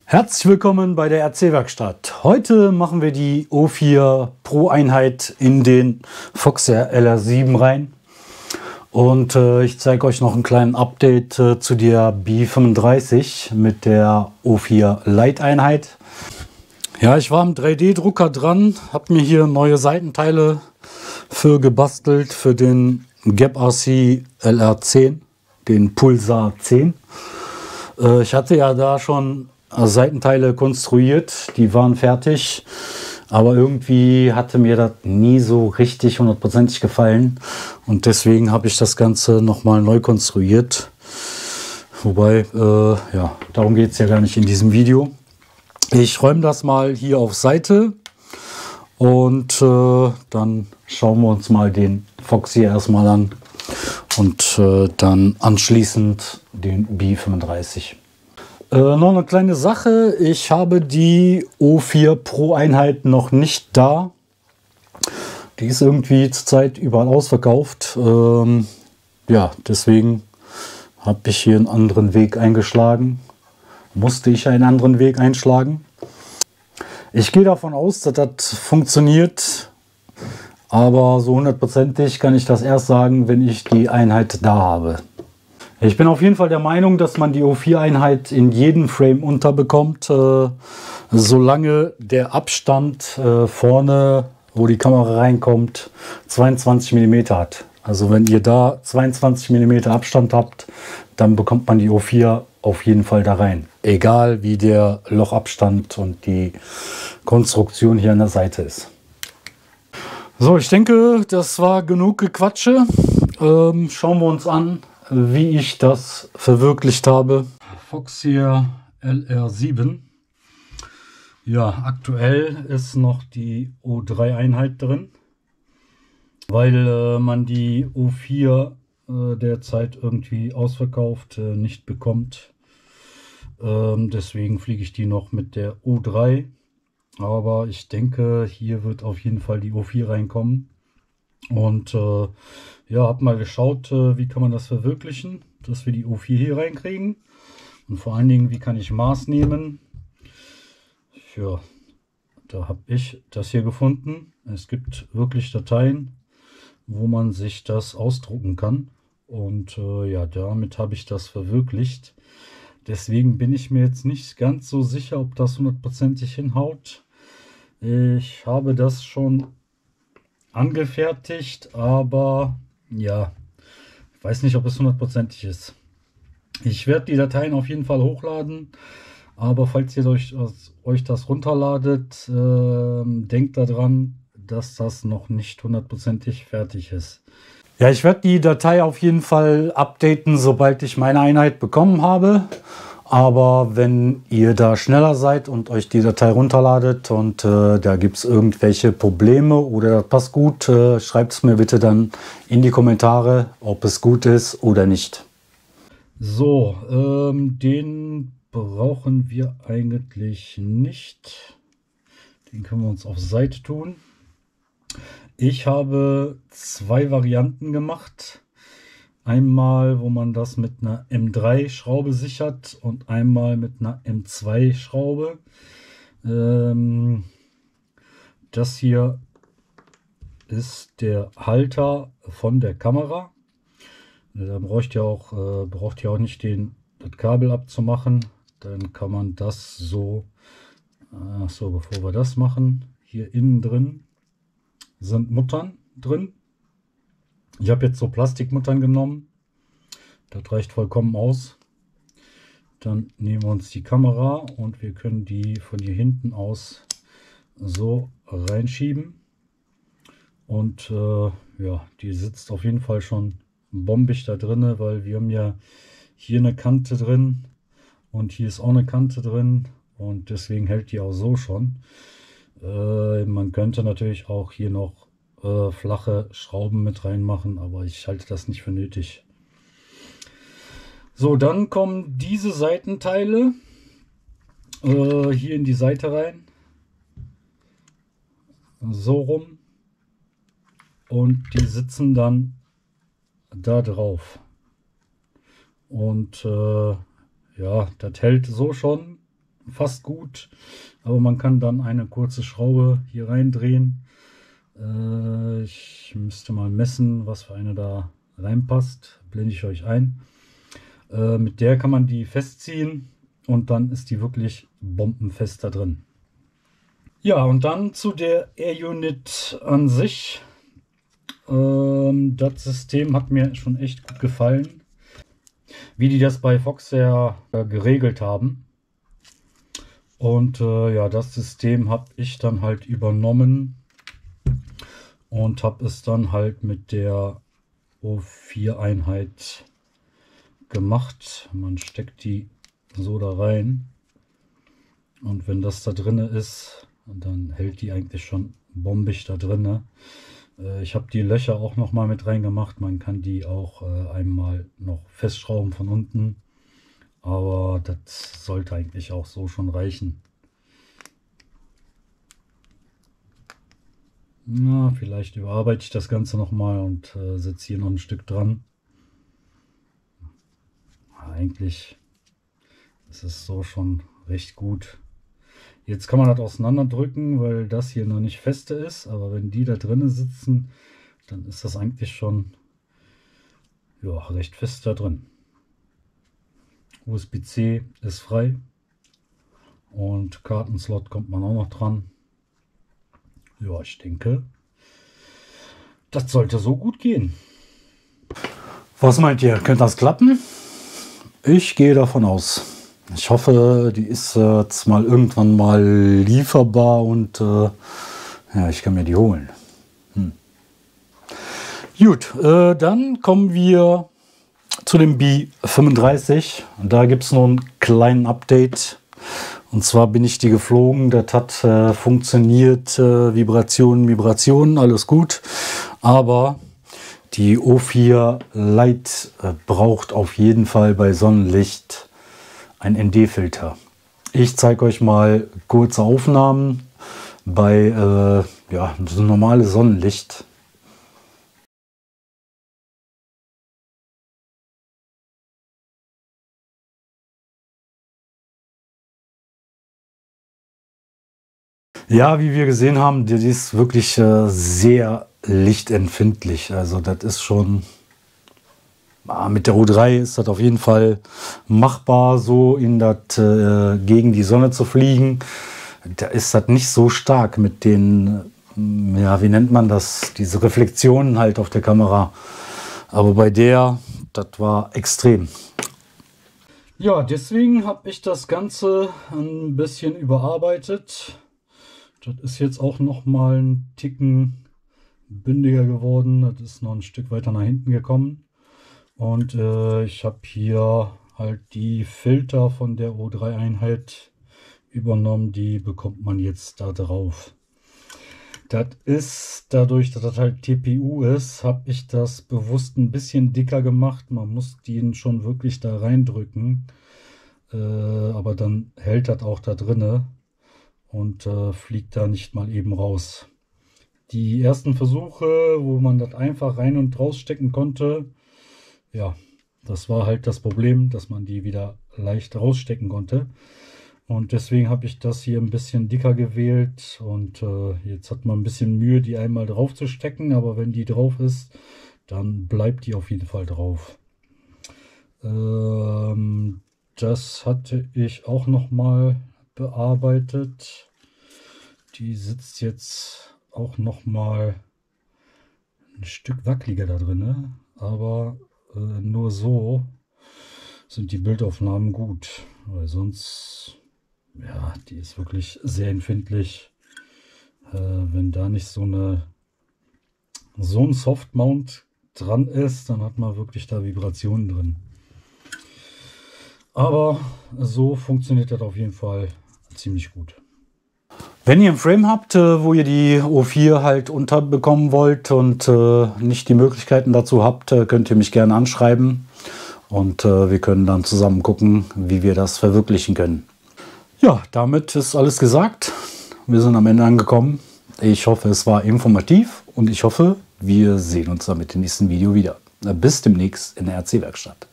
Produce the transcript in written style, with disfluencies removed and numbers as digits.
Herzlich willkommen bei der RC-Werkstatt. Heute machen wir die O4 Pro Einheit in den Foxeer LR7 rein. Und ich zeige euch noch einen kleinen Update zu der B35 mit der O4 Lite Einheit. Ja, ich war am 3D-Drucker dran, habe mir hier neue Seitenteile für gebastelt für den Gap RC LR10, den Pulsar 10. Ich hatte ja da schon Seitenteile konstruiert, die waren fertig, aber irgendwie hatte mir das nie so richtig hundertprozentig gefallen und deswegen habe ich das Ganze nochmal neu konstruiert. Wobei, ja, darum geht es ja gar nicht in diesem Video. Ich räume das mal hier auf Seite und dann schauen wir uns mal den Foxeer erstmal an und dann anschließend den B35. Noch eine kleine Sache, ich habe die O4 Pro Einheit noch nicht da. Die ist irgendwie zurzeit überall ausverkauft. Ja, deswegen habe ich hier einen anderen Weg eingeschlagen. Musste ich einen anderen Weg einschlagen. Ich gehe davon aus, dass das funktioniert. Aber so hundertprozentig kann ich das erst sagen, wenn ich die Einheit da habe. Ich bin auf jeden Fall der Meinung, dass man die O4-Einheit in jeden Frame unterbekommt, solange der Abstand vorne, wo die Kamera reinkommt, 22 mm hat. Also wenn ihr da 22 mm Abstand habt, dann bekommt man die O4 auf jeden Fall da rein. Egal wie der Lochabstand und die Konstruktion hier an der Seite ist. So, ich denke, das war genug Gequatsche. Schauen wir uns an, wie ich das verwirklicht habe. Foxeer LR7. Ja, aktuell ist noch die O3 Einheit drin, weil man die O4 derzeit irgendwie ausverkauft nicht bekommt. Deswegen fliege ich die noch mit der O3. Aber ich denke, hier wird auf jeden Fall die O4 reinkommen. Und ja, habe mal geschaut, wie kann man das verwirklichen, dass wir die O4 hier reinkriegen. Und vor allen Dingen, wie kann ich Maß nehmen. Ja, da habe ich das hier gefunden. Es gibt wirklich Dateien, wo man sich das ausdrucken kann. Und ja, damit habe ich das verwirklicht. Deswegen bin ich mir jetzt nicht ganz so sicher, ob das hundertprozentig hinhaut. Ich habe das schon angefertigt, aber ja, ich weiß nicht, ob es hundertprozentig ist. Ich werde die Dateien auf jeden Fall hochladen, aber falls ihr euch das runterladet, denkt daran, dass das noch nicht hundertprozentig fertig ist. Ja, ich werde die Datei auf jeden Fall updaten, sobald ich meine Einheit bekommen habe. Aber wenn ihr da schneller seid und euch die Datei runterladet und da gibt es irgendwelche Probleme oder das passt gut, schreibt es mir bitte dann in die Kommentare, ob es gut ist oder nicht. So, den brauchen wir eigentlich nicht. Den können wir uns auf Seite tun. Ich habe zwei Varianten gemacht. Einmal, wo man das mit einer M3-Schraube sichert und einmal mit einer M2-Schraube. Das hier ist der Halter von der Kamera. Da braucht ihr auch nicht das Kabel abzumachen. Dann kann man das so, so bevor wir das machen, hier innen drin sind Muttern drin. Ich habe jetzt so Plastikmuttern genommen. Das reicht vollkommen aus. Dann nehmen wir uns die Kamera und wir können die von hier hinten aus so reinschieben. Und ja, die sitzt auf jeden Fall schon bombig da drin, weil wir haben ja hier eine Kante drin und hier ist auch eine Kante drin und deswegen hält die auch so schon. Man könnte natürlich auch hier noch flache Schrauben mit reinmachen, aber ich halte das nicht für nötig. So, dann kommen diese Seitenteile hier in die Seite rein, so rum, und die sitzen dann da drauf. Und ja, das hält so schon fast gut, aber man kann dann eine kurze Schraube hier reindrehen. Ich müsste mal messen, was für eine da reinpasst. Blende ich euch ein. Mit der kann man die festziehen und dann ist die wirklich bombenfest da drin. Ja, und dann zu der Air Unit an sich. Das System hat mir schon echt gut gefallen, wie die das bei Foxair geregelt haben. Und ja, das System habe ich dann halt übernommen und habe es dann halt mit der O4 Einheit gemacht. Man steckt die so da rein und wenn das da drin ist, dann hält die eigentlich schon bombig da drin. Ich habe die Löcher auch noch mal mit reingemacht. Man kann die auch einmal noch festschrauben von unten, aber das sollte eigentlich auch so schon reichen. Na, vielleicht überarbeite ich das Ganze noch mal und setze hier noch ein Stück dran. Eigentlich ist es so schon recht gut. Jetzt kann man das auseinanderdrücken, weil das hier noch nicht feste ist. Aber wenn die da drinnen sitzen, dann ist das eigentlich schon ja, recht fest da drin. USB-C ist frei. Und Kartenslot kommt man auch noch dran. Ja, ich denke, das sollte so gut gehen. Was meint ihr? Könnte das klappen? Ich gehe davon aus. Ich hoffe, die ist jetzt mal irgendwann mal lieferbar und ja, ich kann mir die holen. Gut, dann kommen wir zu dem B35. Da gibt es noch einen kleinen Update. Und zwar bin ich die geflogen. Das hat funktioniert. Vibrationen, alles gut. Aber die O4 Lite braucht auf jeden Fall bei Sonnenlicht ein ND-Filter. Ich zeige euch mal kurze Aufnahmen bei ja, so normales Sonnenlicht. Ja, wie wir gesehen haben, die ist wirklich sehr lichtempfindlich. Also das ist schon... Mit der O3 ist das auf jeden Fall machbar, so in das gegen die Sonne zu fliegen. Da ist das nicht so stark mit den, ja, wie nennt man das, diese Reflexionen halt auf der Kamera. Aber bei der, das war extrem. Ja, deswegen habe ich das Ganze ein bisschen überarbeitet. Das ist jetzt auch noch mal ein Ticken bündiger geworden. Das ist noch ein Stück weiter nach hinten gekommen. Und ich habe hier halt die Filter von der O3 Einheit übernommen. Die bekommt man jetzt da drauf. Das ist, dadurch, dass das halt TPU ist, habe ich das bewusst ein bisschen dicker gemacht. Man muss den schon wirklich da reindrücken. Aber dann hält das auch da drinne und fliegt da nicht mal eben raus. Die ersten Versuche, wo man das einfach rein und rausstecken konnte, ja, das war halt das Problem, dass man die wieder leicht rausstecken konnte. Und deswegen habe ich das hier ein bisschen dicker gewählt. Und jetzt hat man ein bisschen Mühe, die einmal drauf zu stecken. Aber wenn die drauf ist, dann bleibt die auf jeden Fall drauf. Das hatte ich auch noch mal bearbeitet. Die sitzt jetzt auch noch mal ein Stück wackeliger da drin. Aber nur so sind die Bildaufnahmen gut, weil sonst, ja, die ist wirklich sehr empfindlich. Wenn da nicht so ein Softmount dran ist, dann hat man wirklich da Vibrationen drin. Aber so funktioniert das auf jeden Fall ziemlich gut. Wenn ihr ein Frame habt, wo ihr die O4 halt unterbekommen wollt und nicht die Möglichkeiten dazu habt, könnt ihr mich gerne anschreiben. Und wir können dann zusammen gucken, wie wir das verwirklichen können. Ja, damit ist alles gesagt. Wir sind am Ende angekommen. Ich hoffe, es war informativ und ich hoffe, wir sehen uns dann mit dem nächsten Video wieder. Bis demnächst in der RC-Werkstatt.